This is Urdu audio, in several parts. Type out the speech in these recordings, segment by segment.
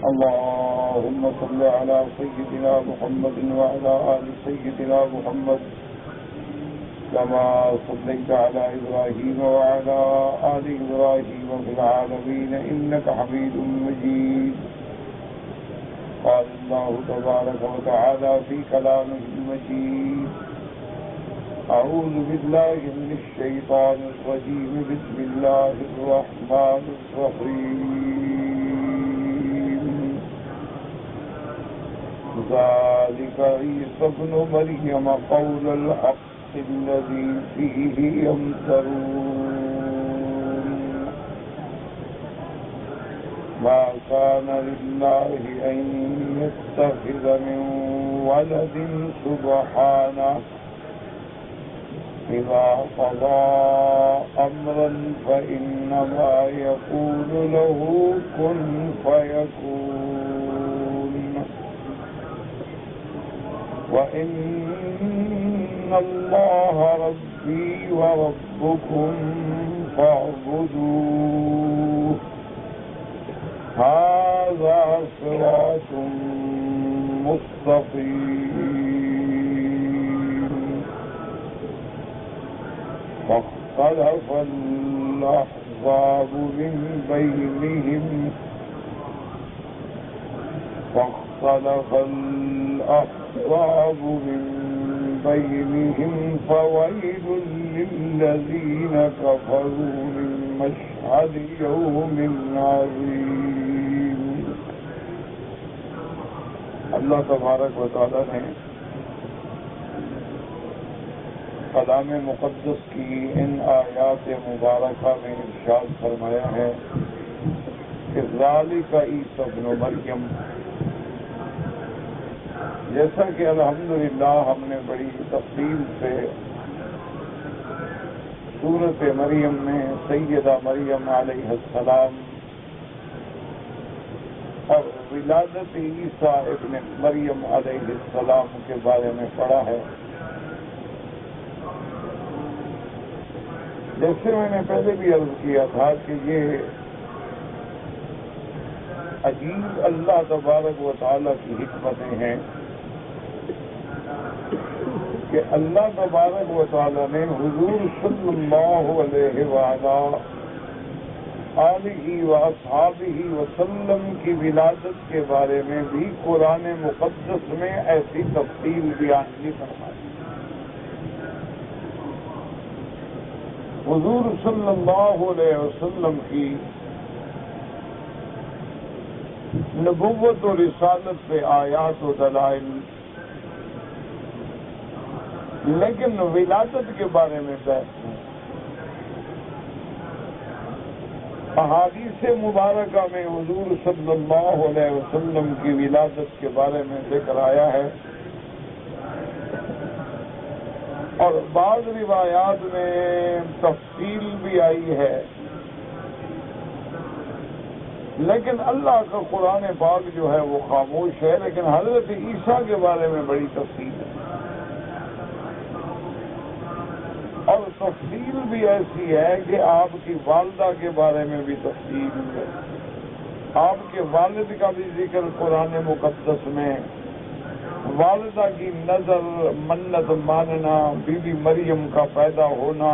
اللهم صل على سيدنا محمد وعلى آل سيدنا محمد كما صليت على إبراهيم وعلى آل إبراهيم في العالمين إنك حميد مجيد. قال الله تبارك وتعالى في كلامه المجيد: أعوذ بالله من الشيطان الرجيم. بسم الله الرحمن الرحيم. ذلك عيسى ابن مريم قول الحق الذي فيه يمترون. ما كان لله أن يتخذ من ولد سبحانه إذا قضى أمرا فإنما يقول له كن فيكون. وإن الله ربي وربكم فاعبدوه هذا صراط مستقيم. فاختلف الأحزاب من بينهم فويل للذين كفروا من مشهد يوم عظيم. اللہ تبارک و تعالی نے کلام مقدس کی ان آیات مبارکہ میں ارشاد فرمایا ہے کہ ذالک عیسی ابن مریم. جیسا کہ الحمدللہ ہم نے بڑی تفصیل سے سورۃ مریم میں سیدہ مریم علیہ السلام اور ولادت عیسیٰ ابن مریم علیہ السلام کے بارے میں پڑھا ہے. جیسے میں نے پہلے بھی عرض کیا تھا کہ یہ عجیب اللہ تبارک و تعالیٰ کی حکمتیں ہیں کہ اللہ تبارک و تعالیٰ نے حضور صلی اللہ علیہ آلہ و اصحابہ وسلم کی ولادت کے بارے میں بھی قرآن مقدس میں ایسی تفصیل بیان نہیں فرمائی. حضور صلی اللہ علیہ وسلم کی نبوت و رسالت پہ آیات و دلائل، لیکن ولادت کے بارے میں بحث ہے. احادیث مبارکہ میں حضور صلی اللہ علیہ وسلم کی ولادت کے بارے میں ذکر آیا ہے اور بعض روایات میں تفصیل بھی آئی ہے، لیکن اللہ کا قرآن پاک جو ہے وہ خاموش ہے. لیکن حضرت عیسیٰ کے بارے میں بڑی تفصیل ہے اور تفصیل بھی ایسی ہے کہ آپ کی والدہ کے بارے میں بھی تفصیل ہے. آپ کے والد کا بھی ذکر قرآن مقدس میں، والدہ کی نظر منت ماننا، بی بی مریم کا پیدا ہونا،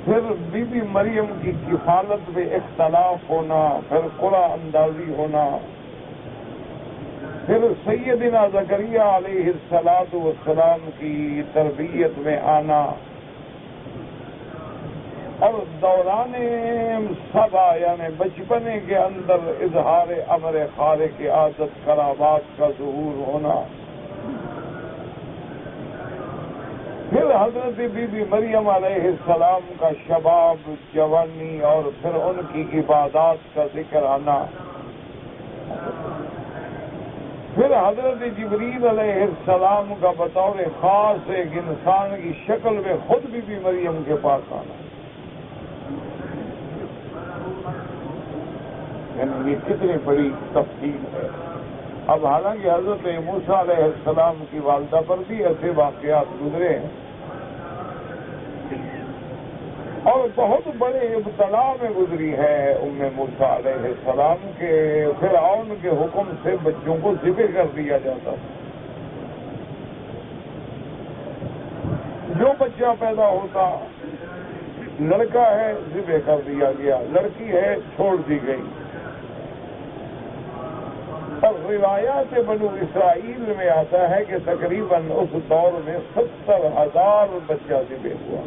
پھر بی بی مریم کی کفالت میں اختلاف ہونا، پھر قرآن اندازی ہونا، پھر سیدنا زکریا علیہ السلام کی تربیت میں آنا اور دوران سبا یعنی بچپنے کے اندر اظہار امر خالق کی عادت کرامات کا ظہور ہونا، پھر حضرت بی بی مریم علیہ السلام کا شباب، جوانی اور پھر ان کی عبادات کا ذکر آنا، پھر حضرت جبریل علیہ السلام کا بطور خاص ایک انسان کی شکل میں خود بی بی مریم کے پاس آنا. یعنی یہ کتنی بڑی تفصیل ہے. اب حالانکہ حضرت موسیٰ علیہ السلام کی والدہ پر بھی ایسے واقعات گزرے ہیں. اور بہت بڑے ابتلا میں گزری ہے موسیٰ علیہ السلام کے فرعون کے حکم سے بچوں کو ذبح کر دیا جاتا تھا. جو بچہ پیدا ہوتا لڑکا ہے ذبح کر دیا گیا، لڑکی ہے چھوڑ دی گئی. اور روایات بنو اسرائیل میں آتا ہے کہ تقریباً اس دور میں 70,000 بچہ ذبح ہوا.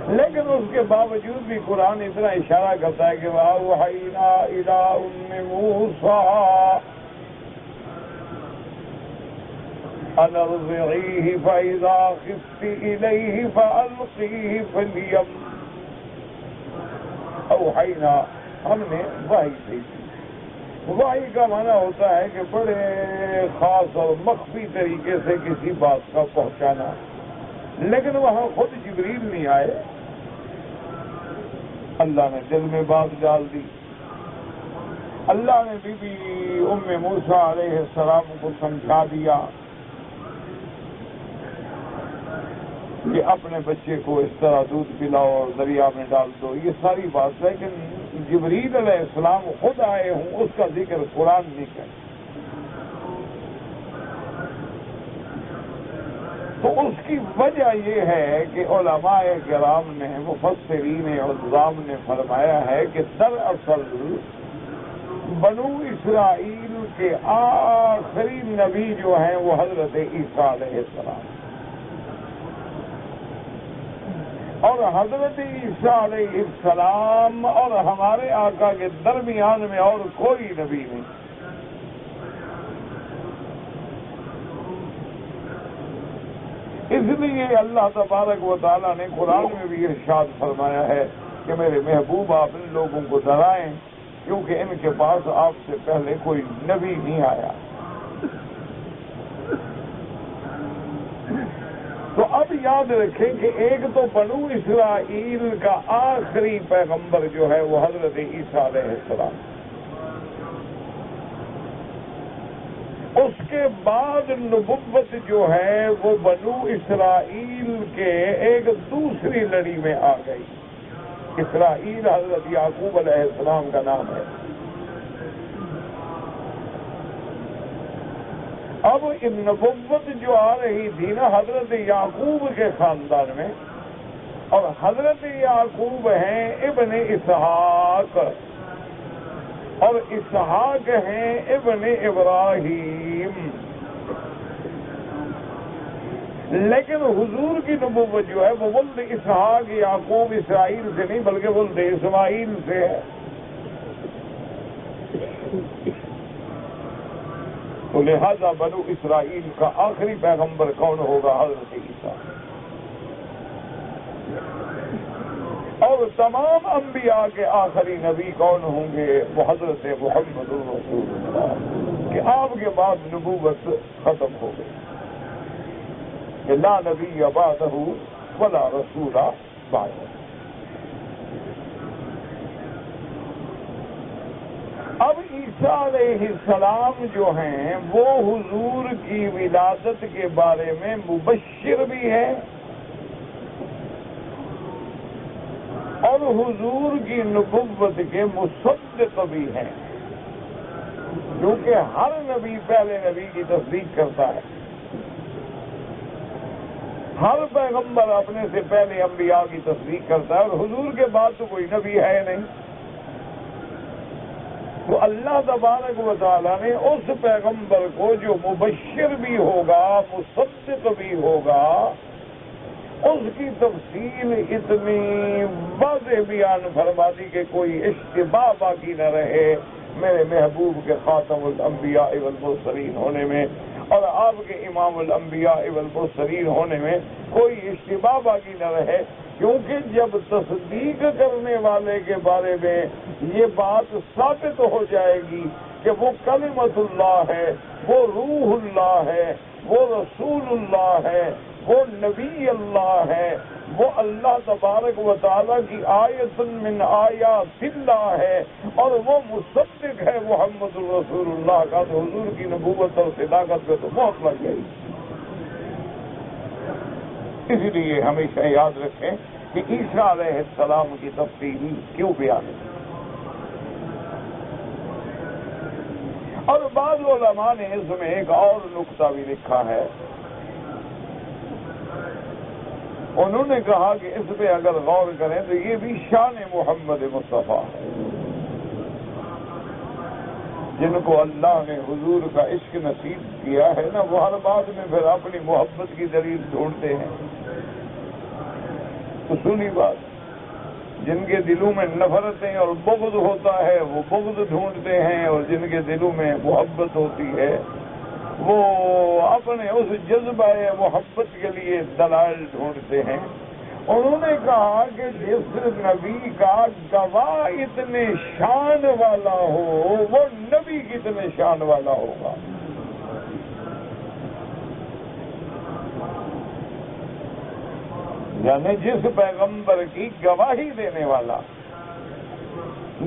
لیکن اس کے باوجود بھی قرآن اتنا اشارہ کرتا ہے کہ وَأَوْحَيْنَا إِلَىٰ أُمِّ مُوسَىٰ أَنْ أَرْضِعِيهِ فَإِذَا خِفْتِ إِلَيْهِ فَأَلْقِيهِ فِي الْيَمِّ. اوحینا، ہم نے وحی کی تھی. وحی کا معنی ہوتا ہے کہ بڑے خاص اور مخفی طریقے سے کسی بات کا پہنچانا. لیکن وہاں خود جبریل نہیں آئے، اللہ نے دل میں بات ڈال دی. اللہ نے بی بی ام موسیٰ علیہ السلام کو سمجھا دیا کہ اپنے بچے کو اس طرح دودھ پلاؤ اور دریا میں ڈال دو. یہ ساری بات ہے کہ جبریل علیہ السلام خود آئے ہوں، اس کا ذکر قرآن نہیں کرتا. تو اس کی وجہ یہ ہے کہ علماء کرام نے، مفسرین عظام نے فرمایا ہے کہ دراصل بنو اسرائیل کے آخری نبی جو ہیں وہ حضرت عیسیٰ علیہ السلام، اور حضرت عیسیٰ علیہ السلام اور ہمارے آقا کے درمیان میں اور کوئی نبی نہیں. اس لیے اللہ تبارک و تعالیٰ نے قرآن میں بھی ارشاد فرمایا ہے کہ میرے محبوب آپ ان لوگوں کو ڈرائیں کیونکہ ان کے پاس آپ سے پہلے کوئی نبی نہیں آیا. تو اب یاد رکھیں کہ ایک تو بنو اسرائیل کا آخری پیغمبر جو ہے وہ حضرت عیسیٰ علیہ السلام، اس کے بعد نبوت جو ہے وہ بنو اسرائیل کے ایک دوسری لڑی میں آ گئی. اسرائیل حضرت یعقوب علیہ السلام کا نام ہے. اب نبوت جو آ رہی تھی نا حضرت یعقوب کے خاندان میں، اور حضرت یعقوب ہیں ابن اسحاق، اور اسحاق ہیں ابن ابراہیم. لیکن حضور کی نبوت جو ہے وہ ولد اسحاق یعقوب اسرائیل سے نہیں بلکہ ولد اسماعیل سے ہے. تو لہذا بنو اسرائیل کا آخری پیغمبر کون ہوگا؟ حضرت عیسیٰ. اور تمام انبیاء کے آخری نبی کون ہوں گے؟ وہ حضرت محمد رسول اللہ، کہ آپ کے بعد نبوت ختم ہو گئی، کہ لا نبی بعدہ ولا رسول بعدہ. اب عیسیٰ علیہ السلام جو ہیں وہ حضور کی ولادت کے بارے میں مبشر بھی ہیں اور حضور کی نبوت کے مصدق بھی ہیں، کیونکہ ہر نبی پہلے نبی کی تصدیق کرتا ہے. ہر پیغمبر اپنے سے پہلے انبیاء کی تصدیق کرتا ہے، اور حضور کے بعد تو کوئی نبی ہے نہیں. تو اللہ تبارک و تعالیٰ نے اس پیغمبر کو جو مبشر بھی ہوگا، مصدق بھی ہوگا، اس کی تفصیل اتنی واضح بیان فرما دی کہ کوئی اشتباہ باقی نہ رہے میرے محبوب کے خاتم الانبیاء والمرسلین ہونے میں اور آپ کے امام الانبیاء والمرسلین ہونے میں کوئی اشتباہ باقی نہ رہے. کیونکہ جب تصدیق کرنے والے کے بارے میں یہ بات ثابت ہو جائے گی کہ وہ کلمت اللہ ہے، وہ روح اللہ ہے، وہ رسول اللہ ہے، وہ نبی اللہ ہے، وہ اللہ تبارک و تعالیٰ کی آیت من آیات اللہ ہے، اور وہ مصدق ہے محمد رسول اللہ کا، تو حضور کی نبوت اور صداقت پہ تو موت لگ گئی. اس لیے ہمیشہ یاد رکھیں کہ عیسیٰ علیہ السلام کی تفصیل کیوں بیان ہے. اور بعض علماء نے اس میں ایک اور نقطہ بھی لکھا ہے. انہوں نے کہا کہ اس پہ اگر غور کریں تو یہ بھی شان محمد مصطفیٰ ہے، جن کو اللہ نے حضور کا عشق نصیب کیا ہے نا، وہ ہر بات میں پھر اپنی محبت کی دلیل ڈھونڈتے ہیں. تو سنی بات، جن کے دلوں میں نفرتیں اور بغض ہوتا ہے وہ بغض ڈھونڈتے ہیں، اور جن کے دلوں میں محبت ہوتی ہے وہ اپنے اس جذبہ محبت کے لیے دلائل ڈھونڈتے ہیں. انہوں نے کہا کہ جس نبی کا گواہ اتنے شان والا ہو وہ نبی کتنے شان والا ہوگا. یعنی جس پیغمبر کی گواہی دینے والا،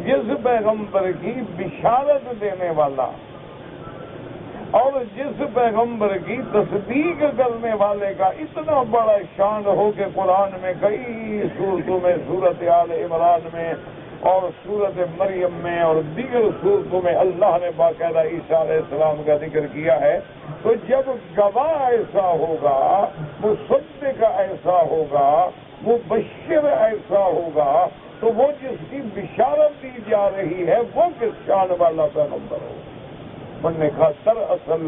جس پیغمبر کی بشارت دینے والا، اور جس پیغمبر کی تصدیق کرنے والے کا اتنا بڑا شان ہو کہ قرآن میں کئی صورتوں میں، سورت آل عمران میں اور سورت مریم میں اور دیگر صورتوں میں اللہ نے باقاعدہ عیسیٰ علیہ السلام کا ذکر کیا ہے. تو جب گواہ ایسا ہوگا، مصدق ایسا ہوگا، مبشر ایسا ہوگا، تو وہ جس کی بشارت دی جا رہی ہے وہ کس شان والا پیغمبر ہوگا. انہوں نے کہا دراصل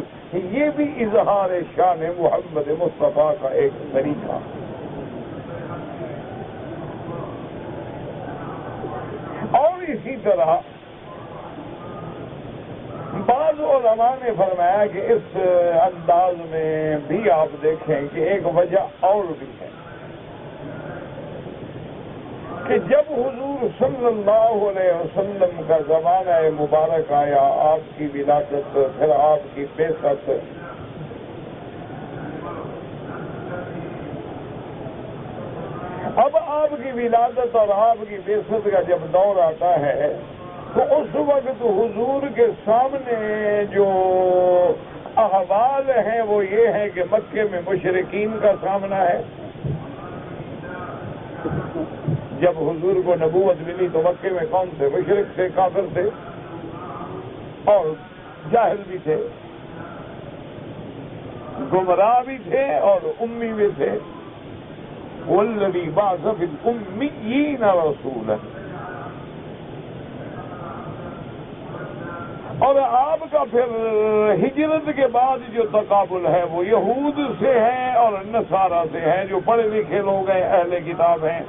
یہ بھی اظہار شان محمد مصطفیٰ کا ایک طریقہ. اور اسی طرح بعض علماء نے فرمایا کہ اس انداز میں بھی آپ دیکھیں کہ ایک وجہ اور بھی ہے کہ جب حضور صلی اللہ علیہ وسلم کا زمانہ مبارک آیا، آپ کی ولادت، پھر آپ کی بعثت، اب آپ کی ولادت اور آپ کی بعثت کا جب دور آتا ہے تو اس وقت حضور کے سامنے جو احوال ہیں وہ یہ ہے کہ مکے میں مشرکین کا سامنا ہے. جب حضور کو نبوت ملی تو مکے میں کون تھے؟ مشرک تھے، کافر تھے اور جاہل بھی تھے، گمراہ بھی تھے اور امی بھی تھے. والذی بعث فی الامیین رسولا. اور آپ کا پھر ہجرت کے بعد جو تقابل ہے وہ یہود سے ہے اور نصارہ سے ہے، جو پڑھے لکھے لوگ ہیں، اہل کتاب ہیں.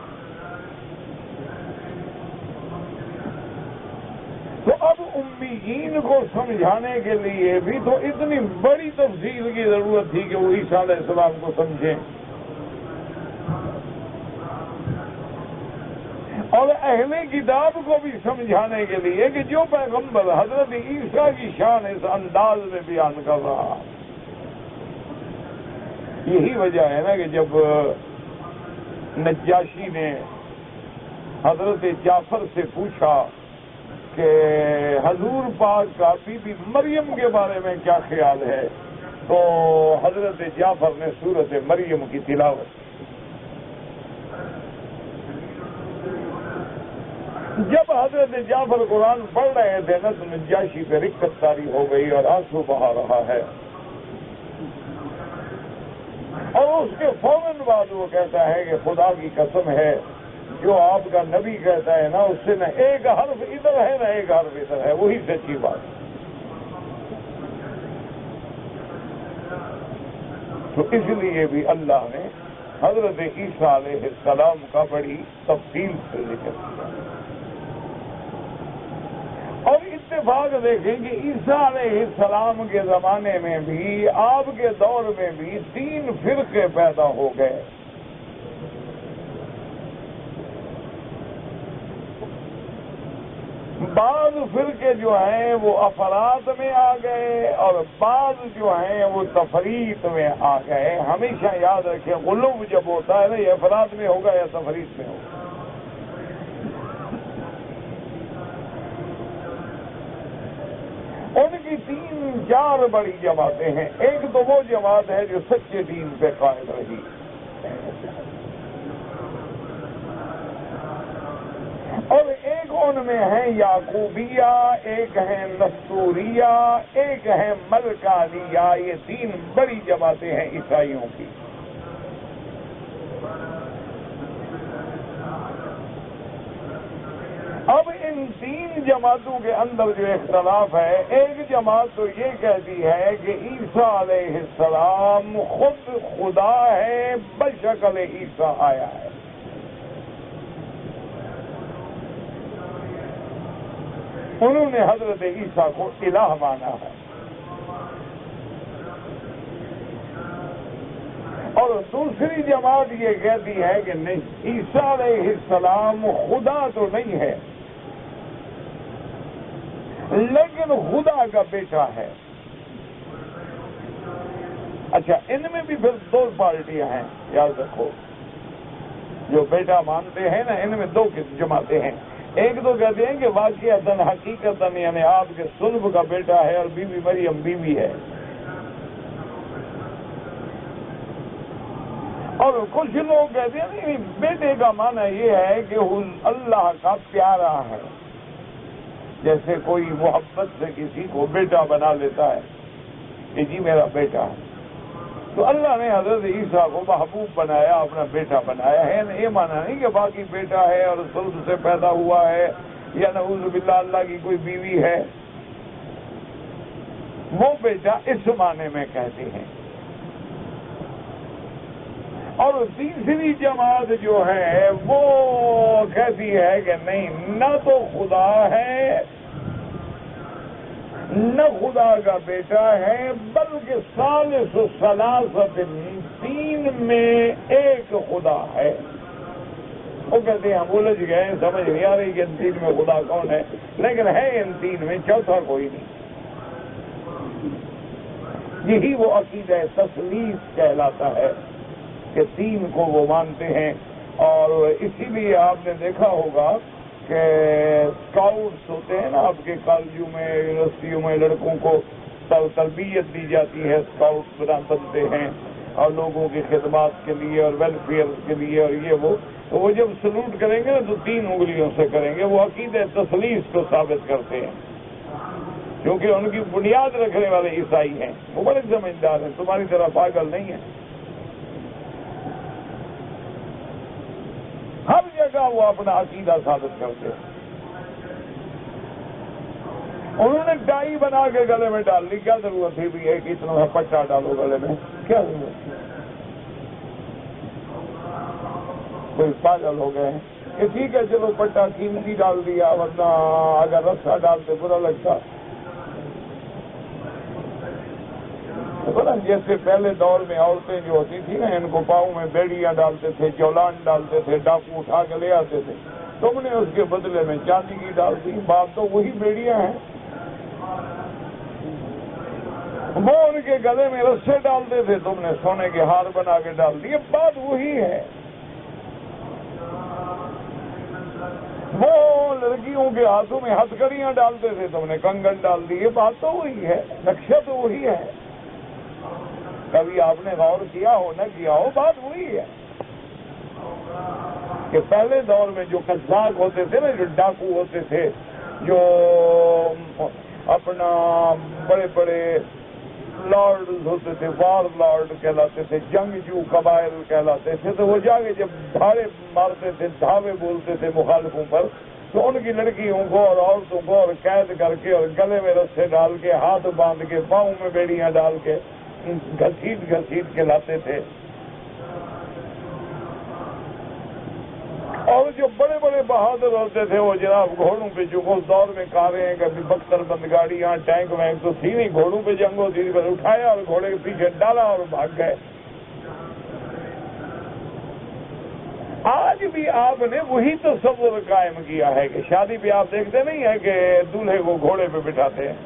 تو اب امیین کو سمجھانے کے لیے بھی تو اتنی بڑی تفصیل کی ضرورت تھی کہ وہ عیسیٰ علیہ السلام کو سمجھیں. اور اہل کتاب کو بھی سمجھانے کے لیے کہ جو پیغمبر حضرت عیسیٰ کی شان اس انداز میں بیان کر رہا. یہی وجہ ہے نا کہ جب نجاشی نے حضرت جعفر سے پوچھا کہ حضور پاک کا بی بی مریم کے بارے میں کیا خیال ہے، تو حضرت جعفر نے سورت مریم کی تلاوت. جب حضرت جعفر قرآن پڑھ رہے تھے نا تو نجاشی پہ رقت طاری ہو گئی اور آنسو بہا رہا ہے. اور اس کے فوراً بعد وہ کہتا ہے کہ خدا کی قسم ہے جو آپ کا نبی کہتا ہے نا اس سے نہ ایک حرف ادھر ہے نہ ایک حرف ادھر ہے، وہی سچی بات. تو اس لیے بھی اللہ نے حضرت عیسیٰ علیہ السلام کا بڑی تفصیل سے ذکر کیا. اور اتفاق دیکھیں کہ عیسیٰ علیہ السلام کے زمانے میں بھی، آپ کے دور میں بھی 3 فرقے پیدا ہو گئے. بعض فرقے جو ہیں وہ افراط میں آ گئے اور بعض جو ہیں وہ تفریط میں آ گئے. ہمیشہ یاد رکھیں غلو جب ہوتا ہے نا یہ افراط میں ہوگا یا تفریط میں ہوگا. ان کی 3-4 بڑی جماعتیں ہیں. ایک تو وہ جماعت ہے جو سچے دین پہ قائم رہی اور ایک ان میں ہے یعقوبیہ، ایک ہے نستوریہ، ایک ہے ملکانیہ. یہ 3 بڑی جماعتیں ہیں عیسائیوں کی. اب ان 3 جماعتوں کے اندر جو اختلاف ہے، ایک جماعت تو یہ کہتی ہے کہ عیسیٰ علیہ السلام خود خدا ہے، بشکل عیسیٰ آیا ہے. انہوں نے حضرت عیسیٰ کو الہ مانا ہے. اور دوسری جماعت یہ کہتی ہے کہ نہیں، عیسیٰ علیہ السلام خدا تو نہیں ہے لیکن خدا کا بیٹا ہے. اچھا، ان میں بھی پھر 2 پارٹیاں ہیں، یاد رکھو. جو بیٹا مانتے ہیں نا، ان میں 2 جماعتیں ہیں. ایک تو کہتے ہیں کہ واقعتاً حقیقتاً یعنی آپ کے صلب کا بیٹا ہے اور بی بی مریم بیوی ہے. اور کچھ لوگ کہتے ہیں نہیں، بیٹے کا معنی یہ ہے کہ اللہ کا پیارا ہے. جیسے کوئی محبت سے کسی کو بیٹا بنا لیتا ہے کہ جی میرا بیٹا ہے، تو اللہ نے حضرت عیسیٰ کو محبوب بنایا، اپنا بیٹا بنایا ہے. یہ مانا نہیں کہ باقی بیٹا ہے اور صلب سے پیدا ہوا ہے، یا نعوذ باللہ اللہ کی کوئی بیوی ہے. وہ بیٹا اس معنی میں کہتے ہیں. اور تیسری جماعت جو ہے وہ کہتی ہے کہ نہیں، نہ تو خدا ہے نہ خدا کا بیٹا ہے، بلکہ ثالث ثلاثۃ، 3 میں ایک خدا ہے. وہ کہتے ہیں ہم الجھ گئے، سمجھ نہیں آ رہی کہ ان 3 میں خدا کون ہے، لیکن ہے ان 3 میں چوتھا کوئی نہیں. یہی وہ عقیدہ تثلیث کہلاتا ہے کہ 3 کو وہ مانتے ہیں. اور اسی لیے آپ نے دیکھا ہوگا کہ اسکاؤٹس ہوتے ہیں نا آپ کے کالجوں میں، یونیورسٹیوں میں، لڑکوں کو تربیت دی جاتی ہے، اسکاؤٹس بنتے ہیں اور لوگوں کی خدمات کے لیے اور ویلفیئر کے لیے اور یہ وہ. تو وہ جب سلوٹ کریں گے نا تو 3 انگلیوں سے کریں گے. وہ عقیدہ تثلیث کو ثابت کرتے ہیں کیونکہ ان کی بنیاد رکھنے والے عیسائی ہیں. وہ بڑے سمجھدار ہیں، تمہاری طرح پاگل نہیں ہیں. ہر جگہ وہ اپنا عقیدہ ثابت کرتے ہیں. انہوں نے ٹائی بنا کے گلے میں ڈال لی، کیا ضرورت تھی بھی ایک اتنا پٹا ڈالو گلے میں، کیا ضرورت تھی؟ کوئی پاگل ہو گئے ہیں کہ ٹھیک ہے چلو پٹا قیمتی ڈال دیا، ورنہ اگر رسا ڈالتے برا لگتا. جیسے پہلے دور میں عورتیں جو ہوتی تھی نا، ان کو پاؤں میں بیڑیاں ڈالتے تھے، چولان ڈالتے تھے، ڈاکو اٹھا کے لے آتے تھے. تم نے اس کے بدلے میں چاندی کی ڈال دی. بات تو وہی بیڑیاں ہیں. وہ ان کے گلے میں رسے ڈالتے تھے، تم نے سونے کے ہار بنا کے ڈال دیے. بات وہی ہے. وہ لڑکیوں کے ہاتھوں میں ہتھکڑیاں ڈالتے تھے، تم نے کنگن ڈال دیے. بات تو وہی ہے، نقشہ تو وہی ہے. کبھی آپ نے غور کیا ہو نہ کیا ہو، بات وہی ہے کہ پہلے دور میں جو قزاق ہوتے تھے نا، جو ڈاکو ہوتے تھے، جو اپنا بڑے بڑے لارڈ ہوتے تھے، وار لارڈ کہلاتے تھے، جنگجو قبائل کہلاتے تھے، تو وہ جا کے جب دھاڑے مارتے تھے، دھاوے بولتے تھے مخالفوں پر، تو ان کی لڑکیوں کو اور عورتوں کو اور قید کر کے اور گلے میں رسے ڈال کے، ہاتھ باندھ کے، پاؤں میں بیڑیاں ڈال کے گھسیٹ کے لاتے تھے. اور جو بڑے بڑے بہادر ہوتے تھے وہ جناب گھوڑوں پہ، جو اس دور میں کاریں ہیں، کبھی بختر بند گاڑیاں، ٹینک وینک تو تھی نہیں، گھوڑوں پہ جنگ ہوتی تھی، بس اٹھایا اور گھوڑے کے پیچھے ڈالا اور بھاگ گئے. آج بھی آپ نے وہی تصور قائم کیا ہے کہ شادی پہ آپ دیکھتے نہیں ہیں کہ دولہے کو گھوڑے پہ بٹھاتے ہیں.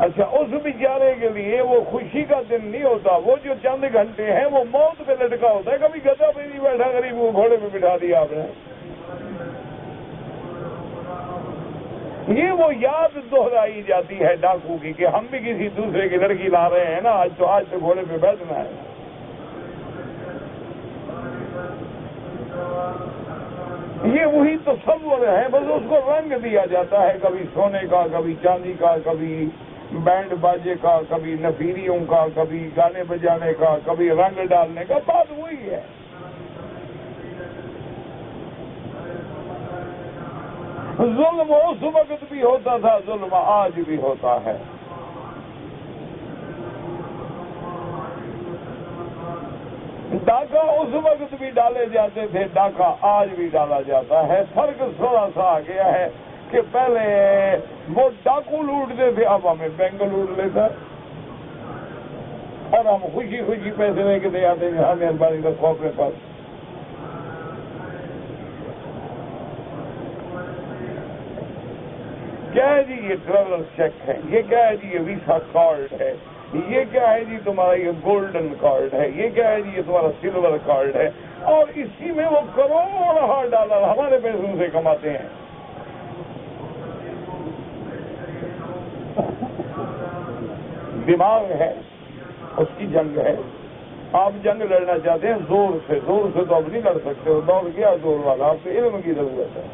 اچھا، اس بیچارے کے لیے وہ خوشی کا دن نہیں ہوتا، وہ جو چند گھنٹے ہیں وہ موت پہ لٹکا ہوتا ہے. کبھی گدھا پہ نہیں بیٹھا، غریب کو گھوڑے پہ بٹھا دیا آپ نے. یہ وہ یاد دہرائی جاتی ہے ڈاکو کی کہ ہم بھی کسی دوسرے کی لڑکی لا رہے ہیں نا، آج تو آج سے گھوڑے پہ بیٹھنا ہے۔ یہ وہی تصور ہے، بس اس کو رنگ دیا جاتا ہے، کبھی سونے کا، کبھی چاندی کا، کبھی بینڈ باجے کا، کبھی نفیریوں کا، کبھی گانے بجانے کا، کبھی رنگ ڈالنے کا، بات وہی ہے۔ ظلم اس وقت بھی ہوتا تھا، ظلم آج بھی ہوتا ہے۔ ڈاکہ اس وقت بھی ڈالے جاتے تھے، ڈاکہ آج بھی ڈالا جاتا ہے۔ فرق تھوڑا سا آ گیا ہے کہ پہلے وہ ڈاکو لوٹتے تھے، اب ہمیں بینک لوٹ لیتا ہے اور ہم خوشی خوشی پیسے لے کے دے آتے ہیں، ہاں مہربانی رکھو اپنے پاس۔ کیا ہے جی یہ ٹریول چیک ہے، یہ کیا ہے جی یہ ویزا کارڈ ہے، یہ کیا ہے جی تمہارا یہ گولڈن کارڈ ہے، یہ کیا ہے جی یہ تمہارا سلور کارڈ ہے، اور اسی میں وہ کروڑ ڈالر ہمارے پیسوں سے کماتے ہیں۔ دماغ ہے، اس کی جنگ ہے۔ آپ جنگ لڑنا چاہتے ہیں زور سے تو اب نہیں لڑ سکتے ہو، دوڑ گیا زور والا، آپ کو علم کی ضرورت ہے۔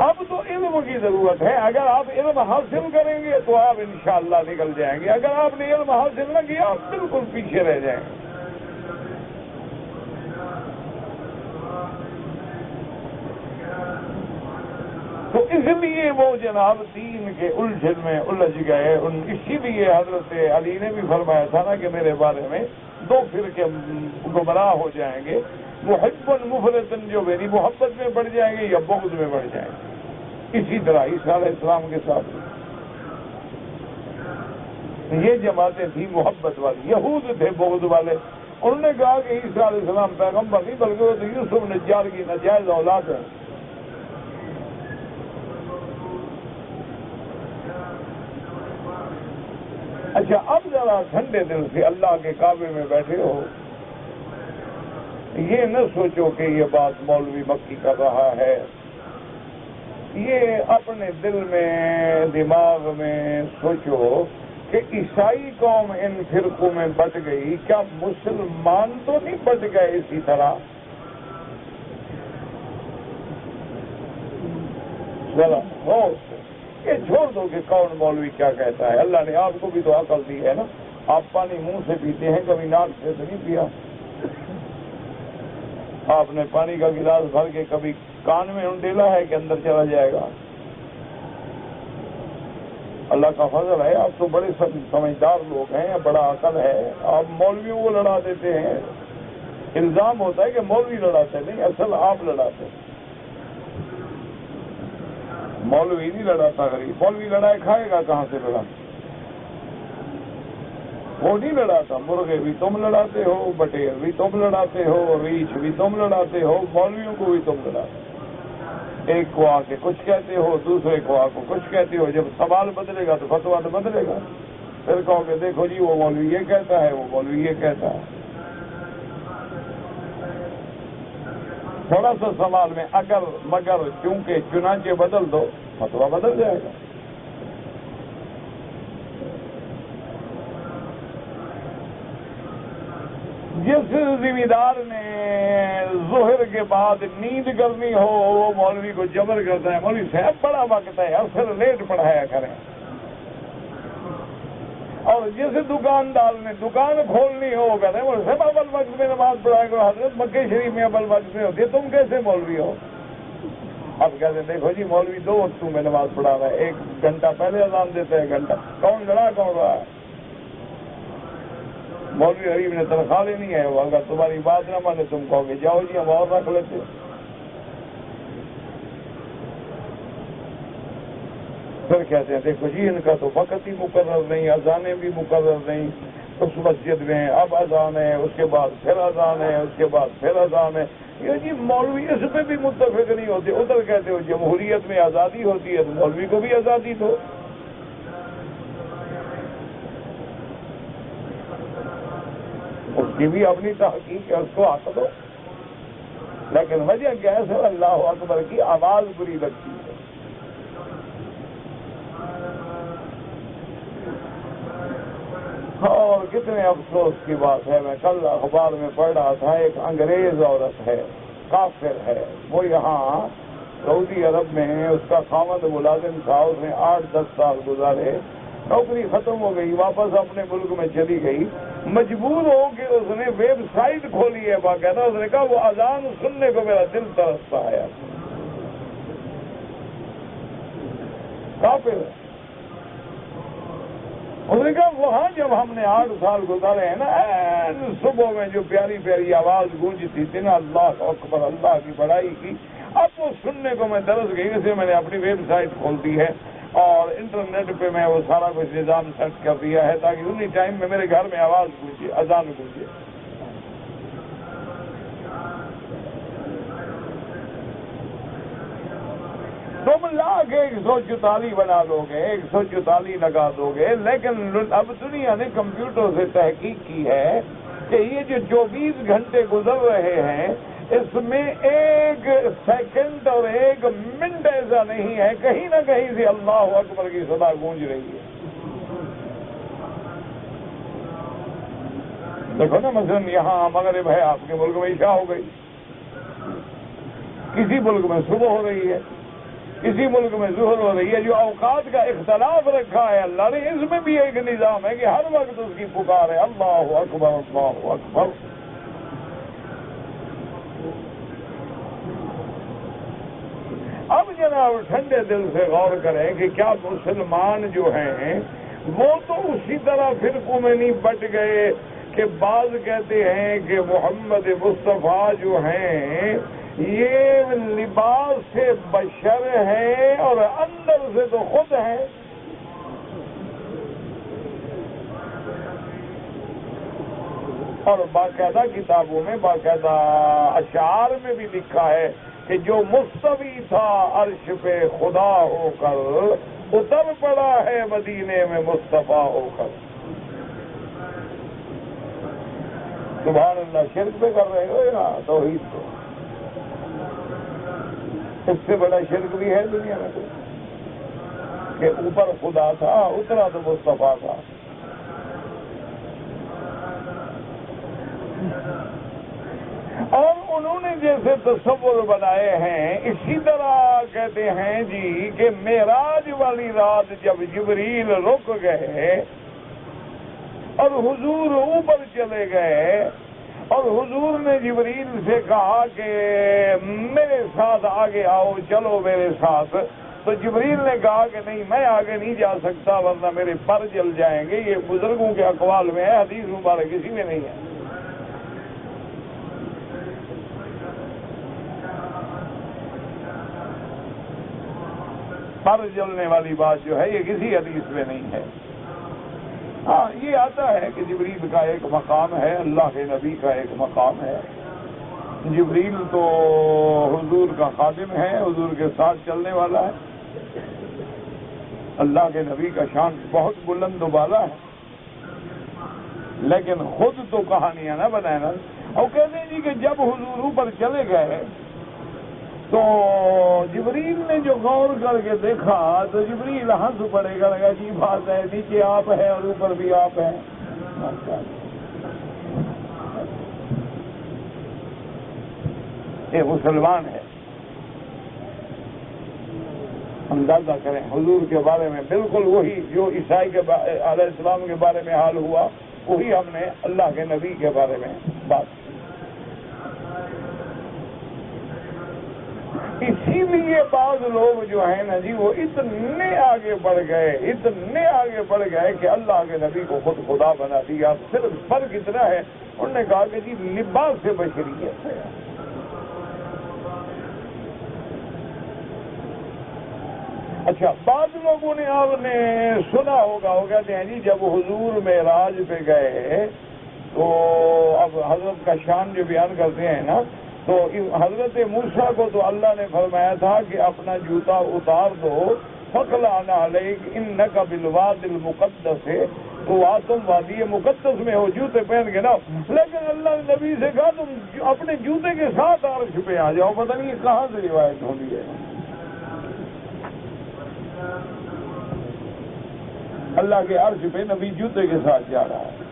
اب تو علم کی ضرورت ہے، اگر آپ علم حاصل کریں گے تو آپ انشاءاللہ نکل جائیں گے، اگر آپ نے علم حاصل نہ کیا آپ بالکل پیچھے رہ جائیں گے۔ تو اس لیے وہ جناب دین کے الجھن میں الجھ گئے، اسی لیے حضرت علی نے بھی فرمایا تھا نا کہ میرے بارے میں دو فرقے گمراہ ہو جائیں گے، محب مفرطن، جو میری محبت میں بڑھ جائیں گے یا بغض میں بڑھ جائیں گے۔ اسی طرح عیسیٰ علیہ السلام کے ساتھ یہ جماعتیں تھیں محبت والی، یہود تھے بغض والے۔ انہوں نے کہا کہ عیسیٰ علیہ السلام پیغمبر نہیں بلکہ وہ تو یوسف نجار کی ناجائز اولاد ہے۔ اچھا اب ذرا ٹھنڈے دل سے اللہ کے کعبے میں بیٹھے ہو، یہ نہ سوچو کہ یہ بات مولوی مکی کر رہا ہے، یہ اپنے دل میں دماغ میں سوچو کہ عیسائی قوم ان فرقوں میں بٹ گئی، کیا مسلمان تو نہیں بٹ گئے اسی طرح؟ ذرا یہ چھوڑ دو کہ کون مولوی کیا کہتا ہے، اللہ نے آپ کو بھی تو عقل دی ہے نا، آپ پانی منہ سے پیتے ہیں، کبھی ناک سے تو نہیں پیا، آپ نے پانی کا گلاس بھر کے کبھی کان میں انڈیلا ہے کہ اندر چلا جائے گا؟ اللہ کا فضل ہے، آپ تو بڑے سمجھدار لوگ ہیں، بڑا عقل ہے، آپ مولویوں کو لڑا دیتے ہیں۔ الزام ہوتا ہے کہ مولوی لڑاتے نہیں، اصل آپ لڑاتے ہیں۔ مولوی نہیں لڑاتا غریب، مولوی لڑائے کھائے گا کہاں سے لڑا؟ وہ نہیں لڑاتا، مرغے بھی تم لڑاتے ہو، بٹیر بھی تم لڑاتے ہو، ریچھ بھی تم لڑاتے ہو، مولویوں کو بھی تم لڑاتے ہو۔ ایک کو آ کے کچھ کہتے ہو، دوسرے کو آ کے کچھ کہتے ہو، جب سوال بدلے گا تو فتویٰ تو بدلے گا، پھر کہو کہ دیکھو جی وہ مولوی یہ کہتا ہے، وہ مولوی یہ کہتا ہے۔ تھوڑا سا سوال میں اگر مگر چونکہ چنانچہ بدل دو، فتویٰ بدل جائے گا۔ جس ذمہ دار نے ظہر کے بعد نیند کرنی ہو وہ مولوی کو جبر کرتا ہے، مولوی صاحب بڑا وقت ہے، اثر لیٹ پڑھایا کریں۔ اور جس دکاندار نے دکان کھولنی ہو کہتے ہیں مولوی صاحب اول وقت میں نماز پڑھایا کرو، حضرت مکے شریف میں اول وقت میں ہوتی ہے، تم کیسے مولوی ہو؟ اب کہتے ہیں دیکھو جی مولوی دو وقتوں میں نماز پڑھا رہا ہے، ایک گھنٹہ پہلے اذان دیتا ہے، گھنٹہ کون لڑا کون رہا ہے؟ مولوی غریب نے تنخواہ لینی ہے، وہ اگر تمہاری بات نہ مانے تم کہو گے جاؤ جی ہم اور رکھ لیتے۔ پھر کہتے ہیں دیکھو جی ان کا تو وقت ہی مقرر نہیں، اذانیں بھی مقرر نہیں، اس مسجد میں اب اذان ہے، اس کے بعد پھر اذان ہے، اس کے بعد پھر اذان ہے۔ یہ جی مولوی اس پہ بھی متفق نہیں ہوتے، ادھر کہتے ہو جمہوریت میں آزادی ہوتی ہے تو مولوی کو بھی آزادی دو۔ اس کی بھی اپنی تحقیق ہے، اس کو حق دو۔ لیکن وجہ کیا ہے؟ صرف اللہ اکبر کی آواز بری لگتی ہے۔ اور کتنے افسوس کی بات ہے، میں کل اخبار میں پڑھ رہا تھا، ایک انگریز عورت ہے، کافر ہے، وہ یہاں سعودی عرب میں اس کا خاوند ملازم تھا، اس نے 8-10 سال گزارے، نوکری ختم ہو گئی، واپس اپنے ملک میں چلی گئی، مجبور ہو کے اس نے ویب سائٹ کھولی ہے باقاعدہ، اس نے کہا وہ اذان سننے کو میرا دل ترستا ہے، کافر ہے۔ اس نے کہا وہاں جب ہم نے 8 سال گزارے ہیں نا، صبح میں جو پیاری پیاری آواز گونجتی تھی نا، اللہ اکبر، اللہ کی بڑائی کی، اب وہ سننے کو میں ترس گئی، اسے میں نے اپنی ویب سائٹ کھول دی ہے اور انٹرنیٹ پہ میں وہ سارا کچھ نظام سیٹ کر دیا ہے تاکہ انہی ٹائم میں میرے گھر میں آواز گونجے، اذان گونجے۔ تم لا کے 144 بنا دو گے، 144 لگا دو گے، لیکن اب دنیا نے کمپیوٹر سے تحقیق کی ہے کہ یہ جو 24 گھنٹے گزر رہے ہیں، اس میں 1 سیکنڈ اور 1 منٹ ایسا نہیں ہے کہیں نہ کہیں سے اللہ اکبر کی صدا گونج رہی ہے۔ دیکھو نا، مثلا یہاں مغرب ہے، آپ کے ملک میں عشاء ہو گئی، کسی ملک میں صبح ہو رہی ہے، کسی ملک میں ظہر ہو رہی ہے۔ جو اوقات کا اختلاف رکھا ہے اللہ نے، اس میں بھی ایک نظام ہے کہ ہر وقت اس کی پکار ہے، اللہ اکبر، اللہ اکبر۔ اب جناب ٹھنڈے دل سے غور کریں کہ کیا مسلمان جو ہیں وہ تو اسی طرح فرقوں میں نہیں بٹ گئے کہ بعض کہتے ہیں کہ محمد مصطفیٰ جو ہیں یہ لباس سے بشر ہیں اور اندر سے تو خود ہیں۔ اور باقاعدہ کتابوں میں، باقاعدہ اشعار میں بھی لکھا ہے کہ جو مستوی تھا عرش پہ خدا ہو کر، اتر پڑا ہے مدینے میں مصطفیٰ ہو کر۔ سبحان اللہ، شرک پہ کر رہے ہو یا توحید پہ؟ اس سے بڑا شرک بھی ہے دنیا میں کہ اوپر خدا تھا، اترا تو مصطفیٰ تھا۔ اور انہوں نے جیسے تصور بنائے ہیں، اسی طرح کہتے ہیں جی کہ معراج والی رات جب جبریل رک گئے اور حضور اوپر چلے گئے اور حضور نے جبریل سے کہا کہ میرے ساتھ آگے آؤ، چلو میرے ساتھ، تو جبریل نے کہا کہ نہیں، میں آگے نہیں جا سکتا ورنہ میرے پر جل جائیں گے۔ یہ بزرگوں کے اقوال میں ہے، حدیث مبارک کسی میں نہیں ہے۔ پر جلنے والی بات جو ہے یہ کسی حدیث میں نہیں ہے۔ ہاں، یہ آتا ہے کہ جبریل کا ایک مقام ہے، اللہ کے نبی کا ایک مقام ہے۔ جبریل تو حضور کا خادم ہے، حضور کے ساتھ چلنے والا ہے۔ اللہ کے نبی کا شان بہت بلند و بالا ہے، لیکن خود تو کہانیاں نہ بنائے نا۔ اور کہتے ہیں جی کہ جب حضور اوپر چلے گئے تو جبریل نے جو غور کر کے دیکھا تو جبریل ہنس پڑے گا، لگا جی بات ہے، نیچے آپ ہیں اور اوپر بھی آپ ہیں۔ یہ مسلمان ہے، اندازہ کریں حضور کے بارے میں بالکل وہی جو عیسائی کے علیہ السلام کے بارے میں حال ہوا، وہی ہم نے اللہ کے نبی کے بارے میں بات کی۔ اسی لیے بعض لوگ جو ہیں نا جی وہ اتنے آگے بڑھ گئے کہ اللہ کے نبی کو خود خدا بنا دیا۔ صرف فرق اتنا ہے، انہوں نے کہا کہ جی لباس سے بشریت ہے۔ اچھا، بعض لوگوں نے آپ نے سنا ہوگا، وہ کہتے ہیں جی جب حضور معراج پہ گئے تو اب حضرت کا شان جو بیان کرتے ہیں نا، تو حضرت موسیٰ کو تو اللہ نے فرمایا تھا کہ اپنا جوتا اتار دو، فَقْلَعْنَ عَلَيْكَ إِنَّكَ بِالْوَادِ الْمُقَدَّسِ تو آج تم وادی مقدس میں ہو، جوتے پہن کے نہ ہو، لیکن اللہ نے نبی سے کہا تم اپنے جوتے کے ساتھ عرش پہ آ جاؤ۔ پتہ نہیں کہاں سے روایت ہوئی ہے۔ اللہ کے عرش پہ نبی جوتے کے ساتھ جا رہا ہے۔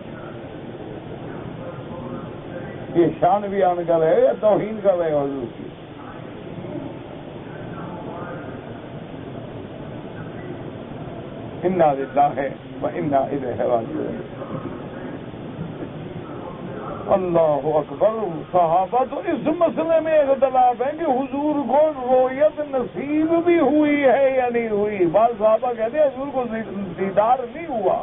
یہ شان بیان کر رہے یا توہین کر رہے ہو حضور کی؟ انا للہ و انا الیہ راجعون۔ اللہ اکبر۔ صحابہ تو اس مسئلے میں اختلاف ہے کہ حضور کو رؤیت نصیب بھی ہوئی ہے یا نہیں ہوئی۔ بعض صحابہ کہتے ہیں حضور کو دیدار نہیں ہوا،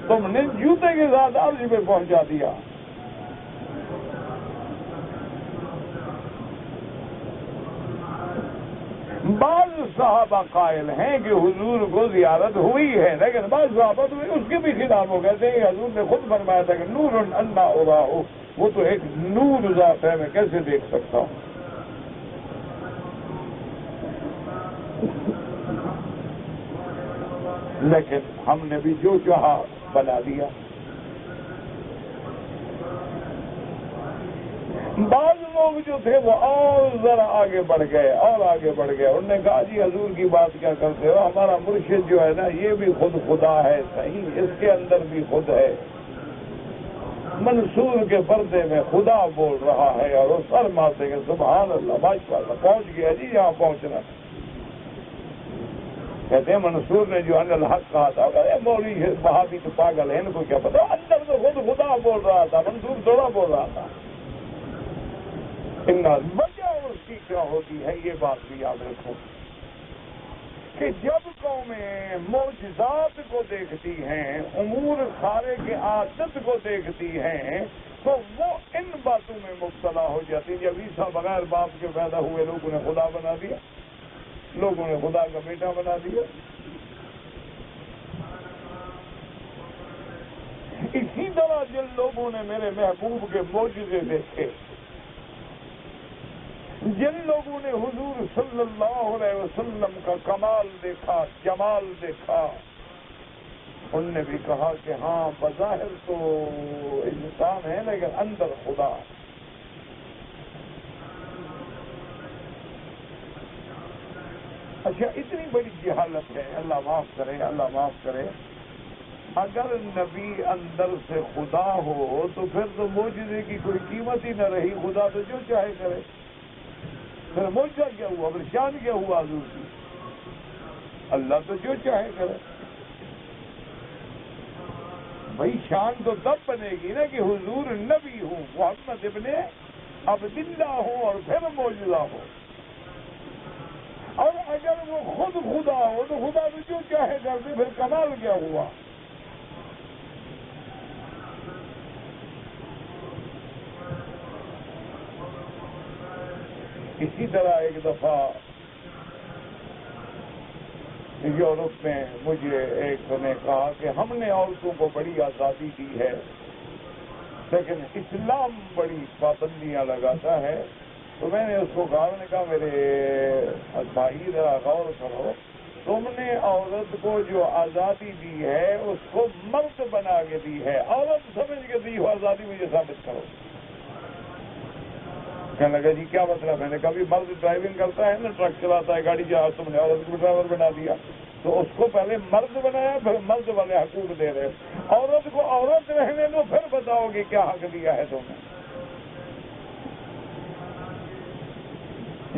تم نے جوتے کے ساتھ عرش پہ پہنچا دیا۔ بعض صحابہ قائل ہیں کہ حضور کو زیارت ہوئی ہے، لیکن بعض صحابہ تو اس کے بھی خلاف ہو کہتے ہیں حضور نے خود فرمایا تھا کہ نور انا اراہ، وہ تو ایک نور ذات ہے، میں کیسے دیکھ سکتا ہوں۔ لیکن ہم نے بھی جو چاہا بنا دیا۔ بعض لوگ جو تھے وہ اور ذرا آگے بڑھ گئے اور آگے بڑھ گئے، انہوں نے کہا جی حضور کی بات کیا کرتے ہو، ہمارا مرشد جو ہے نا یہ بھی خود خدا ہے، صحیح اس کے اندر بھی خود ہے، منصور کے پردے میں خدا بول رہا ہے، اور وہ سر مارتے کہ سبحان اللہ ماشاء اللہ پہنچ گیا جی یہاں پہنچنا۔ کہتے ہیں منصور نے جو ان الحق کہا تھا، مولوی وہابی تو پاگل ہے، ان کو کیا پتا، اندر تو خود خدا بول رہا تھا، منصور تھوڑا بول رہا تھا۔ وجہ اس کی کیا ہوتی ہے یہ بات بھی یاد رکھو کہ جب قومیں معجزات کو دیکھتی ہیں، امور خارق کے عادت کو دیکھتی ہیں، تو وہ ان باتوں میں مبتلا ہو جاتی۔ جب عیسیٰ بغیر باپ کے پیدا ہوئے لوگوں نے خدا بنا دیا، لوگوں نے خدا کا بیٹا بنا دیا۔ اسی طرح جن لوگوں نے میرے محبوب کے معجزے دیکھے، جن لوگوں نے حضور صلی اللہ علیہ وسلم کا کمال دیکھا، جمال دیکھا، ان نے بھی کہا کہ ہاں بظاہر تو انسان ہے لیکن اندر خدا۔ اچھا اتنی بڑی جہالت ہے، اللہ معاف کرے، اللہ معاف کرے۔ اگر نبی اندر سے خدا ہو تو پھر تو معجزے کی کوئی قیمت ہی نہ رہی، خدا تو جو چاہے کرے۔ پھر معجزہ کیا ہوا، پھر شان کیا ہوا حضور کی؟ اللہ تو جو چاہے کرے۔ بھائی شان تو تب بنے گی نا کہ حضور نبی ہوں، محمد ابن عبداللہ ہوں، اور پھر معجزہ ہو۔ اور اگر وہ خود خدا ہو تو خدا تو جو چاہے کرتے، پھر کمال کیا ہوا؟ اسی طرح ایک دفعہ یورپ میں مجھے ایک نے کہا کہ ہم نے عورتوں کو بڑی آزادی دی ہے، لیکن اسلام بڑی پابندیاں لگاتا ہے۔ تو میں نے اس کو کہا، میں نے کہا میرے بھائی ذرا غور کرو، تم نے عورت کو جو آزادی دی ہے اس کو مرد بنا کے دی ہے، عورت سمجھ کے دی ہو آزادی، مجھے ثابت کرو۔ کہنے لگا جی کیا مطلب؟ میں نے کبھی مرد ڈرائیونگ کرتا ہے نا، ٹرک چلاتا ہے، گاڑی چلاتا، تم نے عورت کو ڈرائیور بنا دیا، تو اس کو پہلے مرد بنایا، پھر مرد والے حقوق دے رہے، عورت کو عورت رہنے دو، پھر بتاؤ گے کیا حق دیا ہے تم نے۔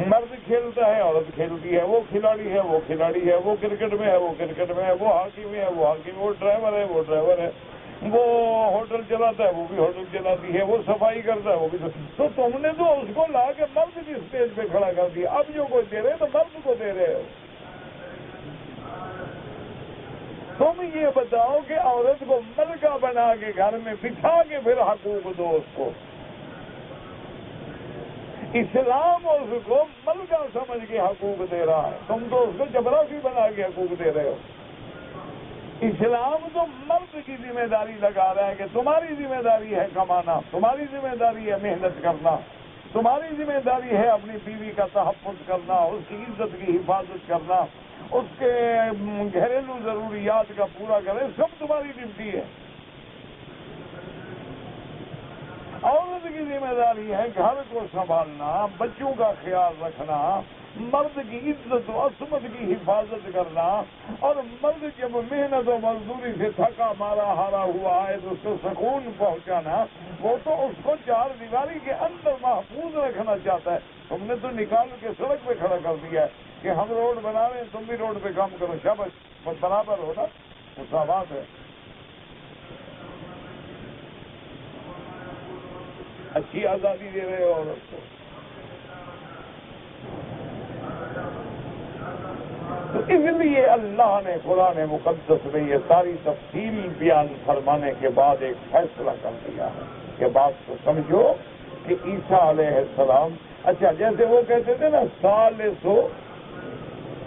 مرد کھیلتا ہے، عورت کھیلتی ہے، وہ کھلاڑی ہے، وہ کھلاڑی ہے، وہ کرکٹ میں ہے، وہ کرکٹ میں ہے، وہ ہاکی میں ہے، وہ ہاکی میں، وہ ڈرائیور ہے، وہ ڈرائیور ہے، وہ ہوٹل چلاتا ہے، وہ بھی ہوٹل چلاتی ہے، وہ صفائی کرتا ہے، وہ بھی۔ تو تم نے تو اس کو لا کے مرد کی اسٹیج پہ کھڑا کر دیا، اب جو کوئی دے رہے تو مرد کو دے رہے ہو۔ تم یہ بتاؤ کہ عورت کو ملکہ بنا کے گھر میں بٹھا کے پھر حقوق دو اس کو۔ اسلام اس کو ملکہ سمجھ کے حقوق دے رہا ہے، تم تو اس کو چپراسی بنا کے حقوق دے رہے ہو۔ اسلام تو مرد کی ذمہ داری لگا رہا ہے کہ تمہاری ذمہ داری ہے کمانا، تمہاری ذمہ داری ہے محنت کرنا، تمہاری ذمہ داری ہے اپنی بیوی کا تحفظ کرنا، اس کی عزت کی حفاظت کرنا، اس کے گھریلو ضروریات کا پورا کرے، سب تمہاری ڈیوٹی ہے۔ عورت کی ذمہ داری ہے گھر کو سنبھالنا، بچوں کا خیال رکھنا، مرد کی عزت و عصمت کی حفاظت کرنا، اور مرد جب محنت و مزدوری سے تھکا مارا ہارا ہوا ہے تو اس کو سکون پہنچانا، وہ تو اس کو چار دیواری کے اندر محفوظ رکھنا چاہتا ہے۔ تم نے تو نکال کے سڑک پہ کھڑا کر دیا ہے کہ ہم روڈ بنا رہے ہیں، تم بھی روڈ پہ کام کرو، شاباش، بس برابر ہو نا، مساوات ہے۔ اچھی آزادی دے رہے ہو عورت کو۔ تو اس لیے اللہ نے قرآن مقدس میں یہ ساری تفصیل بیان فرمانے کے بعد ایک فیصلہ کر دیا ہے کہ بات کو سمجھو کہ عیسیٰ علیہ السلام، اچھا جیسے وہ کہتے تھے نا ثالث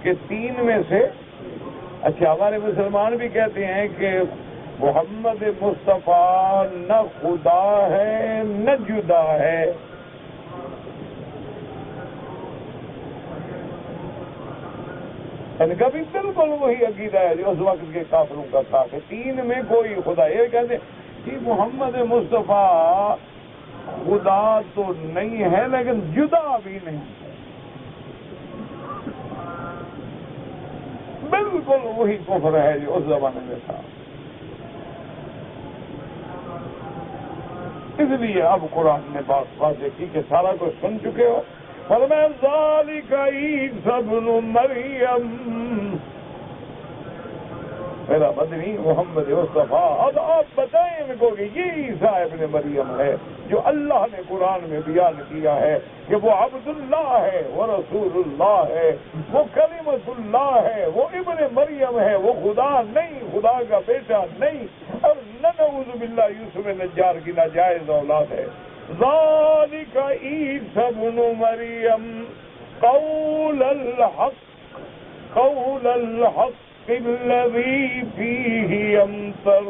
کہ تین میں سے، اچھا ہمارے مسلمان بھی کہتے ہیں کہ محمد مصطفیٰ نہ خدا ہے نہ جدا ہے۔ ان کا بھی بالکل وہی عقیدہ ہے جو اس وقت کے کافروں کا تھا کہ تین میں کوئی خدا۔ یہ کہتے کہ محمد مصطفیٰ خدا تو نہیں ہے لیکن جدا بھی نہیں، بالکل وہی کفر ہے جو اس زمانے میں تھا۔ اس لیے اب قرآن نے بات واضح کی کہ سارا کچھ سن چکے ہو۔ فرمایا ذالک عیسی ابن مریم، میرا مدنی محمد مصطفیٰ، اب آپ بتائیں ان کو کہ یہ عیسیٰ ابن مریم ہے جو اللہ نے قرآن میں بیان کیا ہے کہ وہ عبد اللہ ہے، وہ رسول اللہ ہے، وہ کلمۃ اللہ ہے، وہ ابن مریم ہے، وہ خدا نہیں، خدا کا بیٹا نہیں، اور نہ نعوذ باللہ یوسف نجار کی ناجائز اولاد ہے۔ ذالک عیسی ابن مریم قول الحق الذی فیہ یمترون،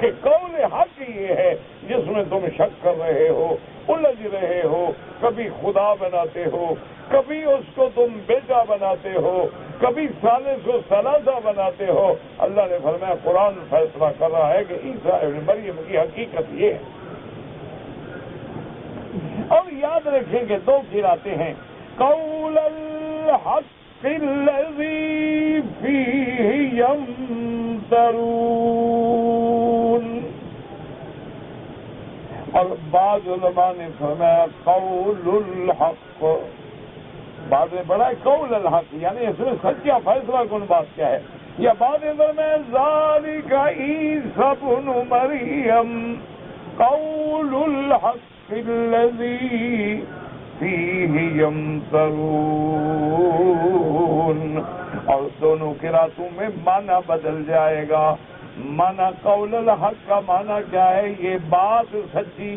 کہ قول حق یہ ہے جس میں تم شک کر رہے ہو، الجھ رہے ہو، کبھی خدا بناتے ہو، کبھی اس کو تم بیٹا بناتے ہو، کبھی ثالث و ثلاثہ بناتے ہو۔ اللہ نے فرمایا قرآن فیصلہ کر رہا ہے کہ عیسیٰ ابن مریم کی حقیقت یہ ہے۔ اور یاد رکھیں کہ دو گراتے ہیں، قول الحق الذی فیہ یمترون، اور بعض علماء نے فرمایا قول الحق، بعد میں بڑا قول الحق، یعنی اس میں سچا فیصلہ کن بات کیا ہے، یا بعد میں ذالک عیسی ابن مریم قول الحق الذی فیہ یمترون، اور دونوں قراتوں میں معنی بدل جائے گا۔ معنی قول الحق کا معنی کیا ہے، یہ بات سچی،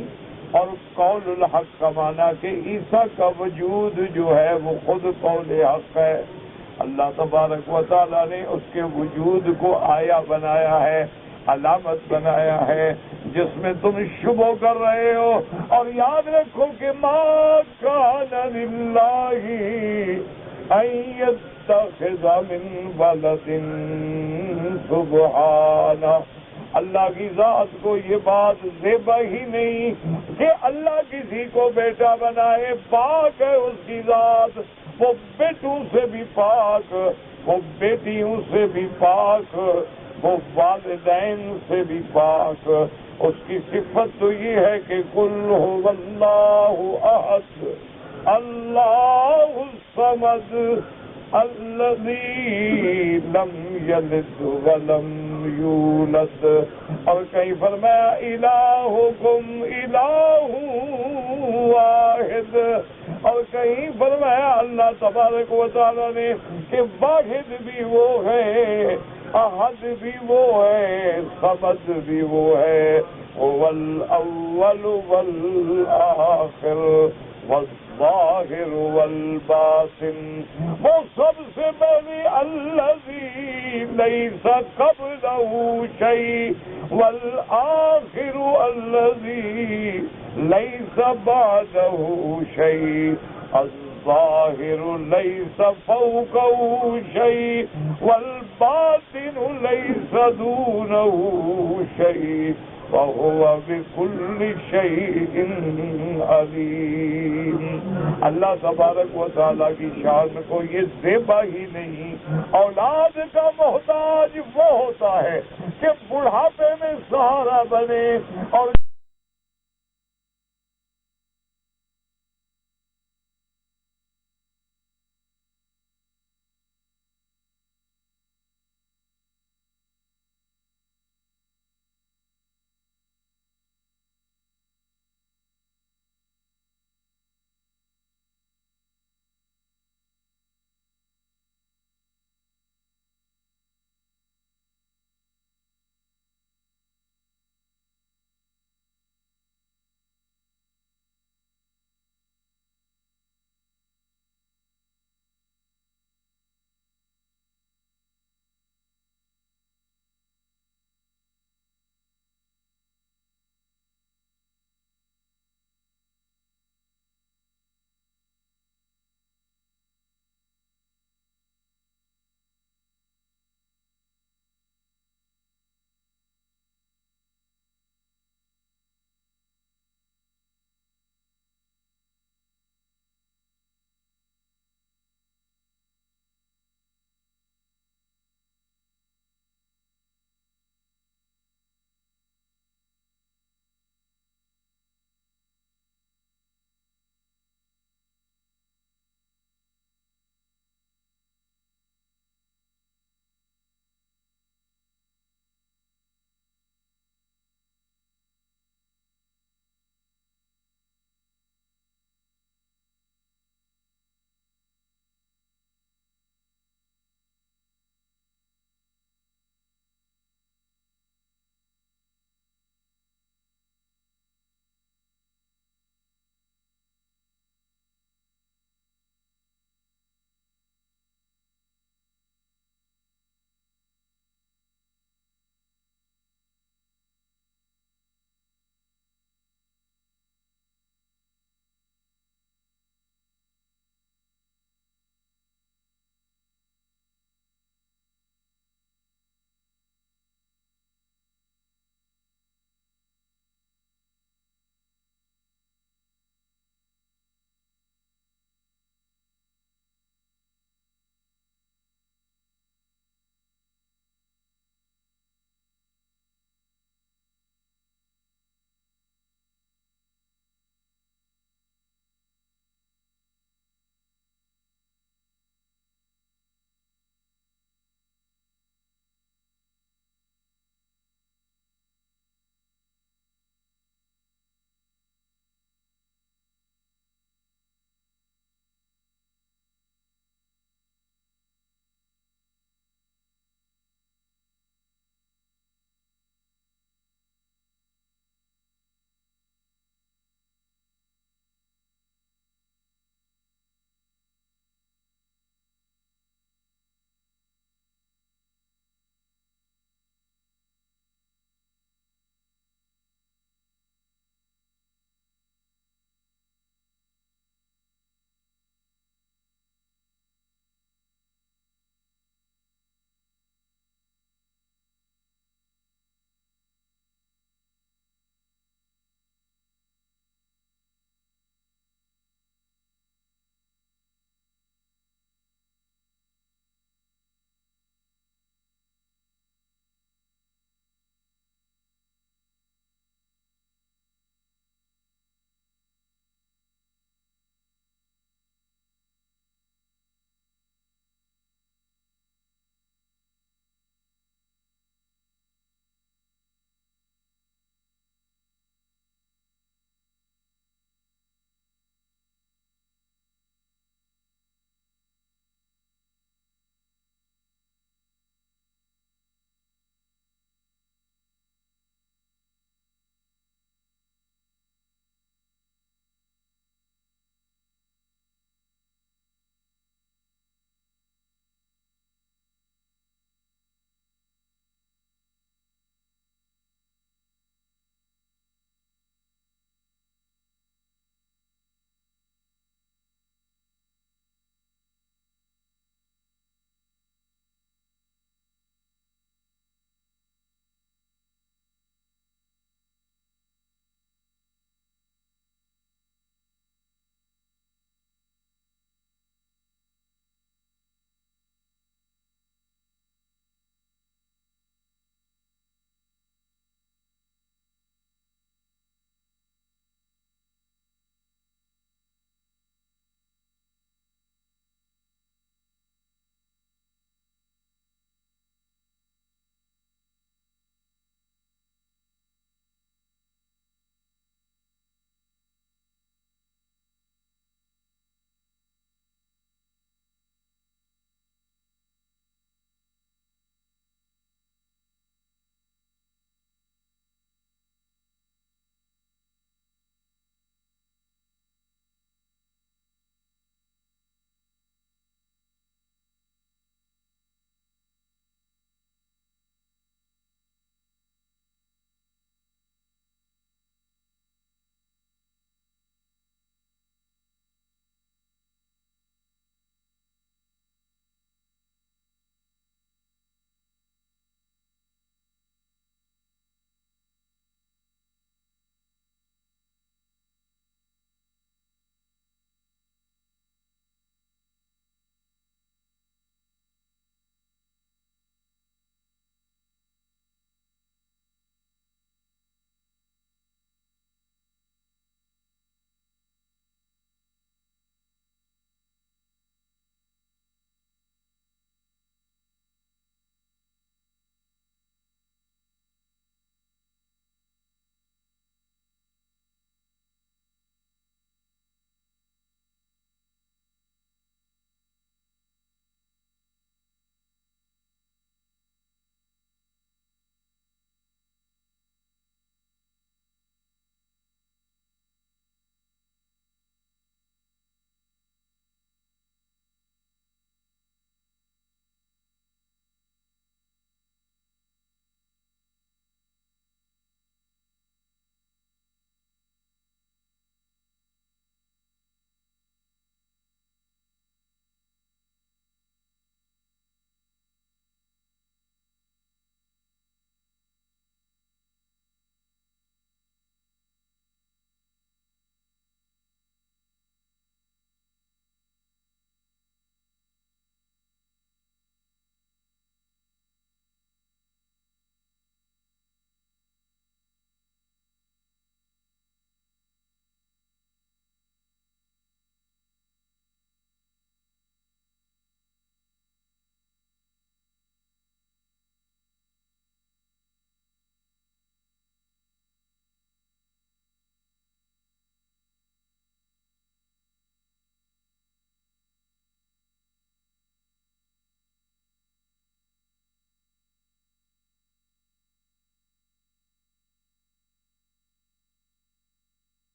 اور قول الحق کا معنی کہ عیسیٰ کا وجود جو ہے وہ خود قول حق ہے۔ اللہ تبارک و تعالیٰ نے اس کے وجود کو آیا بنایا ہے، علامت بنایا ہے، جس میں تم شبہ کر رہے ہو۔ اور یاد رکھو کہ ما کان للہ ان یتخذ من ولد سبحانہ، اللہ کی ذات کو یہ بات زیبا ہی نہیں کہ اللہ کسی کو بیٹا بنائے، پاک ہے اس کی ذات، وہ بیٹوں سے بھی پاک، وہ بیٹیوں سے بھی پاک، وہ والدین سے بھی پاک۔ اس کی صفت تو یہ ہے کہ قل هو اللہ احد اللہ الصمد الذی لم یلد ولم یولد، اور کہیں فرمایا الہکم الہ واحد، اور کہیں فرمایا اللہ تبارک و تعالیٰ نے کہ واحد بھی وہ ہے، احد بھی وہ ہے، صمد بھی وہ ہے، هو الاول والآخر والظاہر والباطن، وہ سب سے پہلے الذی لیس قبلہ شیء والآخر الذی لیس بعدہ شیء الظاہر لیس فوقہ شیء والباطن لیس دونہ شیء وَهُوَ بِكُلِّ شَيْءٍ عَلِيمٌ۔ اللہ تبارک و تعالیٰ کی شان کو یہ زیبا ہی نہیں، اولاد کا محتاج وہ ہوتا ہے کہ بڑھاپے میں سہارا بنے اور